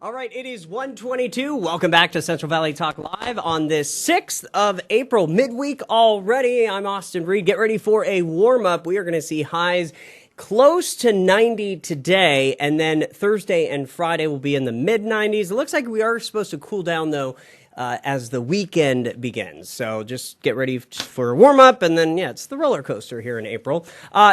All right, it is 1:22. Welcome back to Central Valley Talk Live on this 6th of April, midweek already. I'm Austin Reed. Get ready for a warm-up. We are going to see highs close to 90 today, and then Thursday and Friday will be in the mid-90s. It looks like we are supposed to cool down, though, as the weekend begins. So just get ready for a warm-up, and then, it's the roller coaster here in April.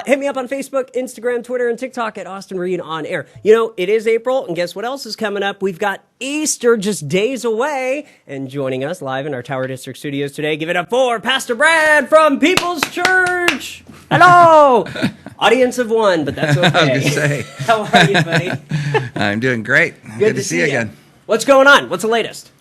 Hit me up on Facebook, Instagram, Twitter, and TikTok at Austin Reed On Air. You know, it is April, and guess what else is coming up? We've got Easter just days away, and joining us live in our Tower District studios today, give it up for Pastor Brad from People's Church. Hello! Audience of one, but that's okay. I was going to say. How are you, buddy? I'm doing great. Good to see you again. What's going on? What's the latest?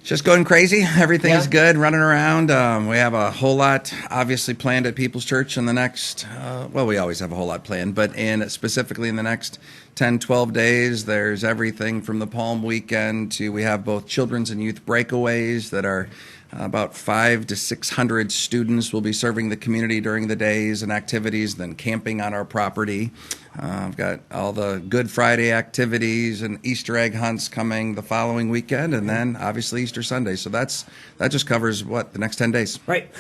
Just going crazy. Everything's good, running around. We have a whole lot obviously planned at People's Church in the next, we always have a whole lot planned, but specifically in the next 10, 12 days, there's everything from the Palm Weekend to we have both children's and youth breakaways that are about 500 to 600 students will be serving the community during the days and activities, then camping on our property. I've got all the Good Friday activities and Easter egg hunts coming the following weekend, and then obviously Easter Sunday. So that just covers the next 10 days. Right.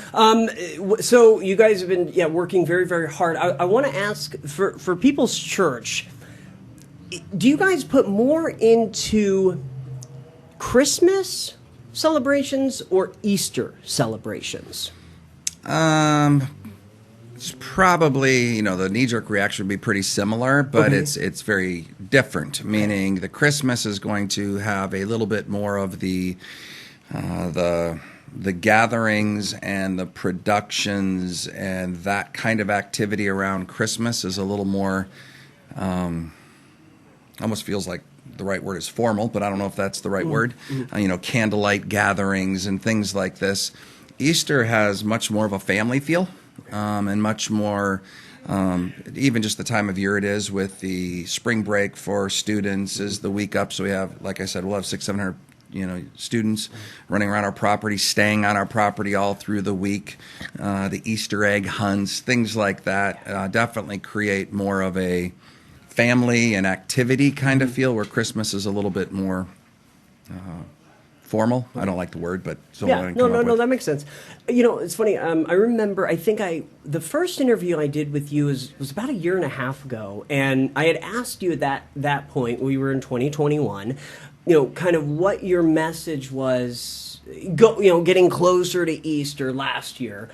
So you guys have been working very, very hard. I want to ask for People's Church, do you guys put more into Christmas celebrations or Easter celebrations? It's probably, the knee-jerk reaction would be pretty similar, but it's very different, meaning the Christmas is going to have a little bit more of the gatherings and the productions and that kind of activity around Christmas is a little more, almost feels like the right word is formal, but I don't know if that's the right word. Candlelight gatherings and things like this. Easter has much more of a family feel. And much more, even just the time of year it is with the spring break for students is the week up. So we have, like I said, we'll have 600, 700, students running around our property, staying on our property all through the week. The Easter egg hunts, things like that, definitely create more of a family and activity kind of feel, where Christmas is a little bit more formal. I don't like the word, but no, that makes sense. It's funny. I remember. The first interview I did with you was about a year and a half ago, and I had asked you at that point. We were in 2021. Kind of what your message was. Getting closer to Easter last year.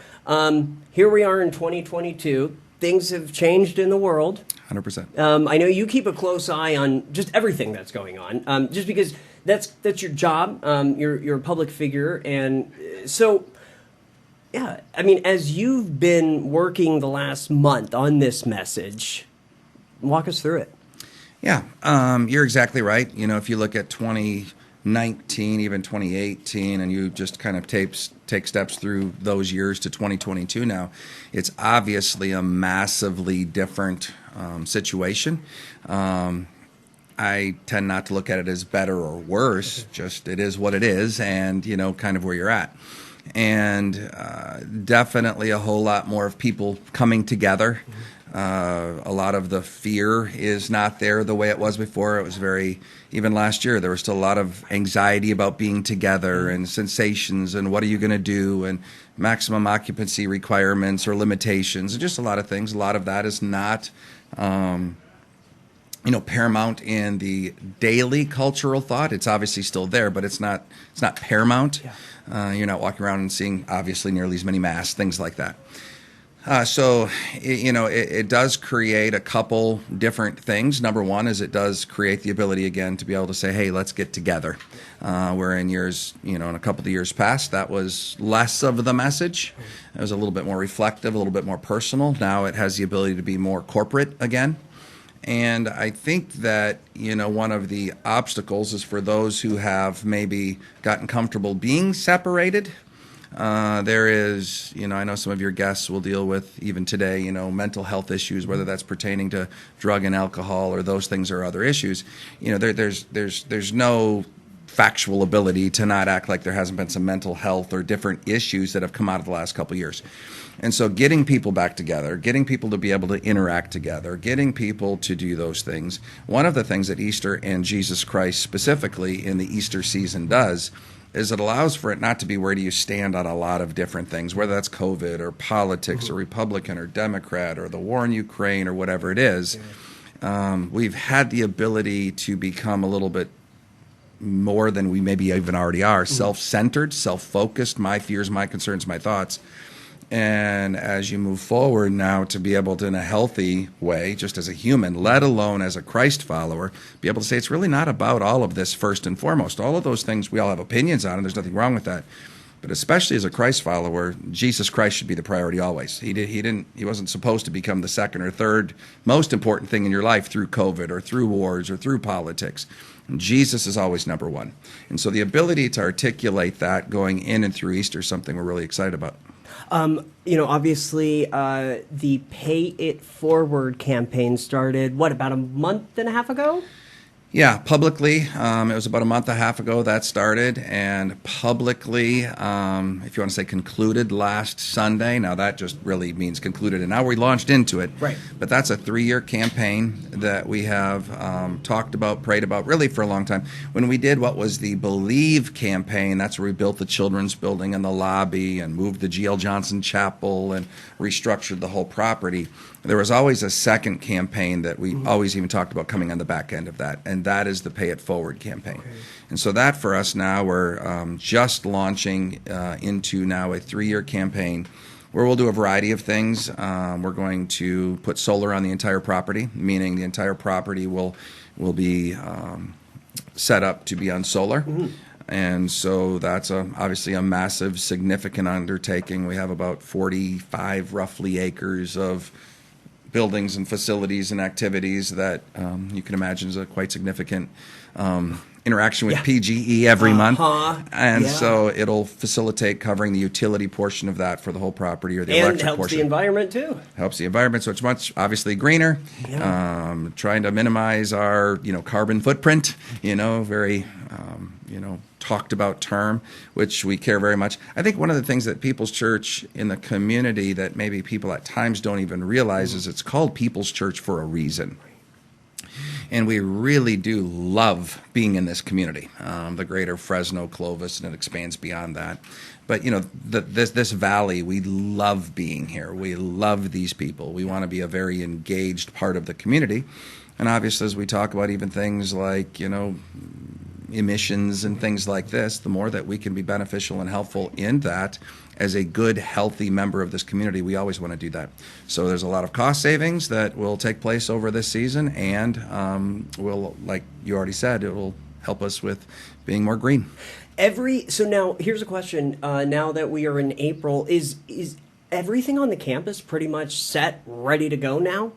Here we are in 2022. Things have changed in the world. 100%. I know you keep a close eye on just everything that's going on. Just because. That's your job. You're a public figure, and so as you've been working the last month on this message, walk us through it. Yeah, you're exactly right. If you look at 2019, even 2018, and you just kind of take steps through those years to 2022 now, it's obviously a massively different situation. I tend not to look at it as better or worse, just it is what it is, and, kind of where you're at. And definitely a whole lot more of people coming together. A lot of the fear is not there the way it was before. It was even last year, there was still a lot of anxiety about being together and sensations and what are you going to do and maximum occupancy requirements or limitations and just a lot of things. A lot of that is not paramount in the daily cultural thought. It's obviously still there, but it's not paramount. Yeah. You're not walking around and seeing obviously nearly as many masks, things like that. So it does create a couple different things. Number one is it does create the ability again to be able to say, hey, let's get together. Where in years, in a couple of years past, that was less of the message. It was a little bit more reflective, a little bit more personal. Now it has the ability to be more corporate again. And I think that, one of the obstacles is for those who have maybe gotten comfortable being separated. There is, I know some of your guests will deal with, even today, mental health issues, whether that's pertaining to drug and alcohol or those things or other issues. There's no factual ability to not act like there hasn't been some mental health or different issues that have come out of the last couple of years. And so getting people back together, getting people to be able to interact together, getting people to do those things. One of the things that Easter and Jesus Christ specifically in the Easter season does is it allows for it not to be where do you stand on a lot of different things, whether that's COVID or politics or Republican or Democrat or the war in Ukraine or whatever it is. We've had the ability to become a little bit more than we maybe even already are, self-centered, self-focused, my fears, my concerns, my thoughts. And as you move forward now to be able to, in a healthy way, just as a human, let alone as a Christ follower, be able to say it's really not about all of this first and foremost. All of those things we all have opinions on, and there's nothing wrong with that. But especially as a Christ follower, Jesus Christ should be the priority always. He wasn't supposed to become the second or third most important thing in your life through COVID or through wars or through politics. Jesus is always number one. And so the ability to articulate that going in and through Easter is something we're really excited about. Obviously, the Pay It Forward campaign started, about a month and a half ago? Yeah, publicly, it was about a month and a half ago that started, and publicly, if you want to say concluded last Sunday. Now that just really means concluded, and now we launched into it. Right. But that's a 3-year campaign that we have talked about, prayed about, really for a long time. When we did what was the Believe campaign, that's where we built the children's building and the lobby and moved the G.L. Johnson Chapel and restructured the whole property. There was always a second campaign that we always even talked about coming on the back end of that, and that is the Pay It Forward campaign. Okay. And so that for us now, we're just launching into now a 3-year campaign where we'll do a variety of things. We're going to put solar on the entire property, meaning the entire property will be set up to be on solar. And so that's obviously a massive, significant undertaking. We have about 45 roughly acres of buildings and facilities and activities that you can imagine is a quite significant interaction with PGE every month. And so it'll facilitate covering the utility portion of that for the whole property or the electric portion. And helps the environment too. Helps the environment, so it's much obviously greener. Trying to minimize our carbon footprint, very talked about term, which we care very much. I think one of the things that People's Church in the community that maybe people at times don't even realize is it's called People's Church for a reason. And we really do love being in this community, the greater Fresno, Clovis, and it expands beyond that. But, this valley, we love being here. We love these people. We want to be a very engaged part of the community. And obviously, as we talk about even things like, emissions and things like this, the more that we can be beneficial and helpful in that as a good, healthy member of this community, we always want to do that. So there's a lot of cost savings that will take place over this season, and will, like you already said, it will help us with being more green. So now here's a question. Now that we are in April, is everything on the campus pretty much set, ready to go now?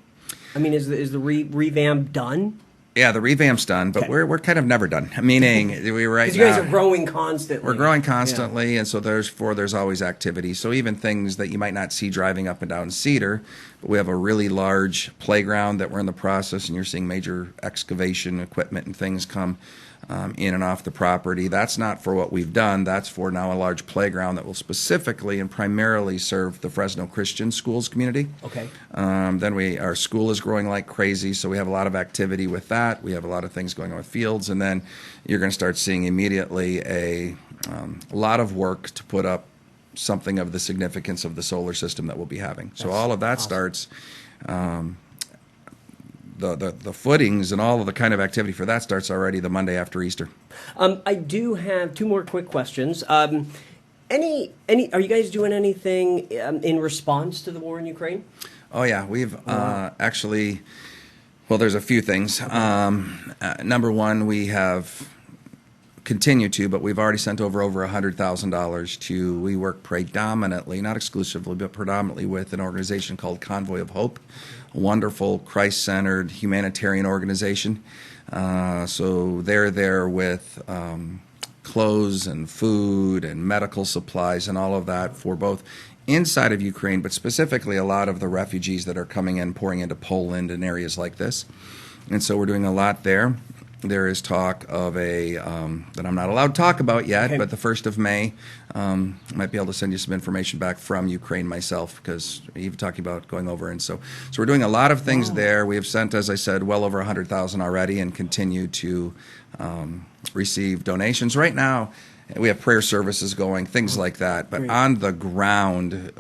I mean, is the revamp done? Yeah, the revamp's done, but we're kind of never done. Meaning, because you guys are growing constantly. We're growing constantly, and so there's always activity. So even things that you might not see driving up and down Cedar, but we have a really large playground that we're in the process, and you're seeing major excavation equipment and things come in and off the property. That's not for what we've done. That's for now a large playground that will specifically and primarily serve the Fresno Christian Schools community. Okay. Then our school is growing like crazy, so we have a lot of activity with that. We have a lot of things going on with fields, and then you're going to start seeing immediately a lot of work to put up something of the significance of the solar system that we'll be having. So all of that starts. The footings and all of the kind of activity for that starts already the Monday after Easter. I do have 2 more quick questions. Are you guys doing anything in response to the war in Ukraine? Oh yeah, we've actually. Well, there's a few things. Number one, we have continued to, but we've already sent over $100,000 to. We work predominantly, not exclusively, but predominantly with an organization called Convoy of Hope. Wonderful, Christ-centered humanitarian organization. So they're there with clothes and food and medical supplies and all of that for both inside of Ukraine, but specifically a lot of the refugees that are coming in, pouring into Poland and areas like this. And so we're doing a lot there. There is talk of a that I'm not allowed to talk about yet, Okay. but the 1st of May, I might be able to send you some information back from Ukraine myself, because you've talking about going over, and so we're doing a lot of things there. We have sent, as I said, well over 100,000 already, and continue to receive donations. Right now, we have prayer services going, things like that. But Great. on the ground,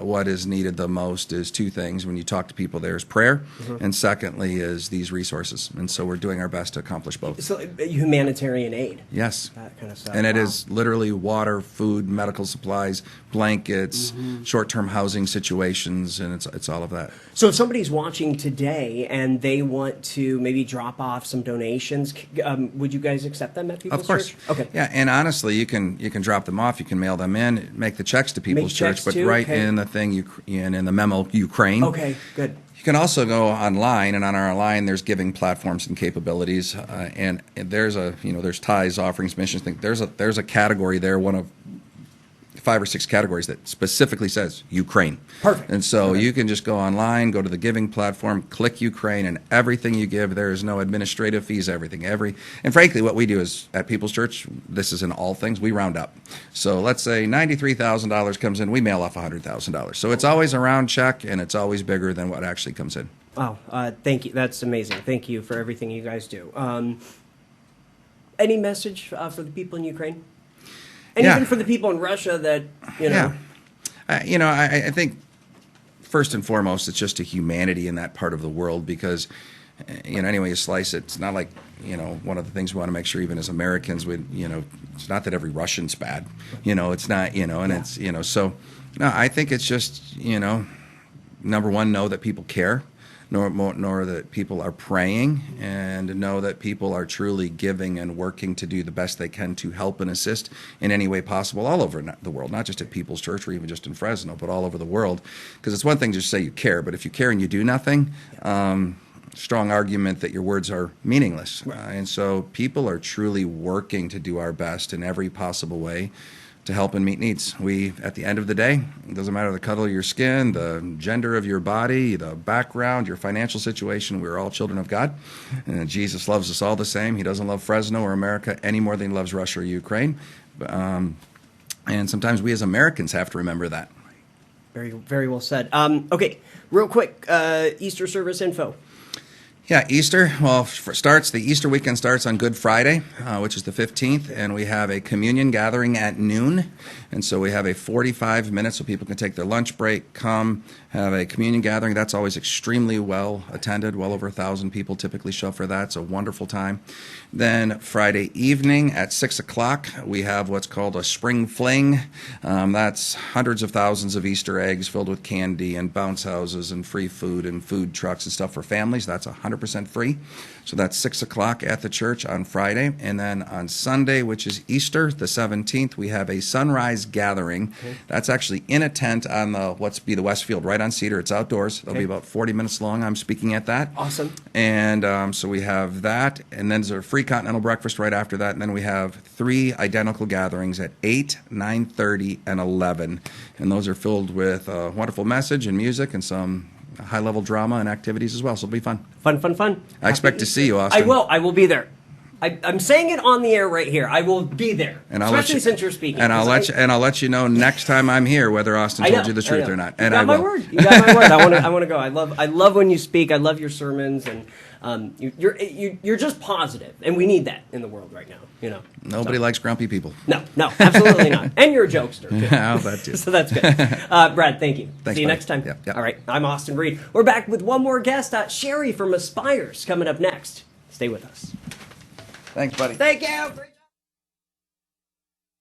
what is needed the most is two things. When you talk to people, there's prayer, and secondly is these resources. And so we're doing our best to accomplish both. So humanitarian aid. Yes. That kind of stuff. And it Wow. is literally water, food, medical supplies, blankets, short-term housing situations, and it's all of that. So if somebody's watching today and they want to maybe drop off some donations, would you guys accept them at People's Of course. Church? Okay. Yeah, and honestly, you can drop them off, you can mail them in, make the checks to People's checks Church, but too? right Okay. in the thing, in the memo, Ukraine. Okay, good. You can also go online, and on our online, there's giving platforms and capabilities, and there's there's tithes, offerings, missions. There's a category there, one of 5 or 6 categories that specifically says Ukraine. Perfect. And so you can just go online, go to the giving platform, click Ukraine, and everything you give, there is no administrative fees, everything. And frankly, what we do is, at People's Church, this is in all things, we round up. So let's say $93,000 comes in, we mail off $100,000. So it's always a round check, and it's always bigger than what actually comes in. Wow, thank you. That's amazing. Thank you for everything you guys do. Any message for the people in Ukraine? And Yeah. even for the people in Russia that, you know. Yeah. I think first and foremost, it's just a humanity in that part of the world, because, any way you slice it, it's not like, one of the things we want to make sure, even as Americans, it's not that every Russian's bad. It's not, and it's, so, no, I think it's just, number one, know that people care. Nor that people are praying, and know that people are truly giving and working to do the best they can to help and assist in any way possible all over the world, not just at People's Church or even just in Fresno, but all over the world. Because it's one thing to just say you care, but if you care and you do nothing, strong argument that your words are meaningless. And so people are truly working to do our best in every possible way to help and meet needs. We, at the end of the day, it doesn't matter the color of your skin, the gender of your body, the background, your financial situation, we're all children of God. And Jesus loves us all the same. He doesn't love Fresno or America any more than he loves Russia or Ukraine. And sometimes we as Americans have to remember that. Very, very well said. Okay, real quick, Easter service info. Yeah, Easter, the Easter weekend starts on Good Friday, which is the 15th, and we have a communion gathering at noon. And so we have a 45 minutes so people can take their lunch break, come, have a communion gathering. That's always extremely well attended. Well over 1,000 people typically show up for that. It's a wonderful time. Then Friday evening at 6 o'clock, we have what's called a spring fling. That's hundreds of thousands of Easter eggs filled with candy and bounce houses and free food and food trucks and stuff for families. That's 100% free. So that's 6 o'clock at the church on Friday. And then on Sunday, which is Easter, the 17th, we have a sunrise gathering. Okay. That's actually in a tent on the Westfield, right on Cedar. It's outdoors. It'll be about 40 minutes long. I'm speaking at that. Awesome. And so we have that. And then there's a free continental breakfast right after that. And then we have 3 identical gatherings at 8, 9:30, and 11. And those are filled with a wonderful message and music and some high-level drama and activities as well. So it'll be fun. Fun. I expect to see you, Austin. I will be there. I'm saying it on the air right here. I will be there, and especially since you're speaking. And I'll let you know next time I'm here whether Austin told you the truth or not. You got my word. You got my word. I want to go. I love when you speak. I love your sermons, and you're just positive, and we need that in the world right now. Nobody likes grumpy people. No, absolutely not. And you're a jokester too. I'll bet too. So that's good. Brad, thank you. Thanks, see you buddy. next time. Yep. All right. I'm Austin Reed. We're back with one more guest, Sherry from Aspires, coming up next. Stay with us. Thanks, buddy. Thank you.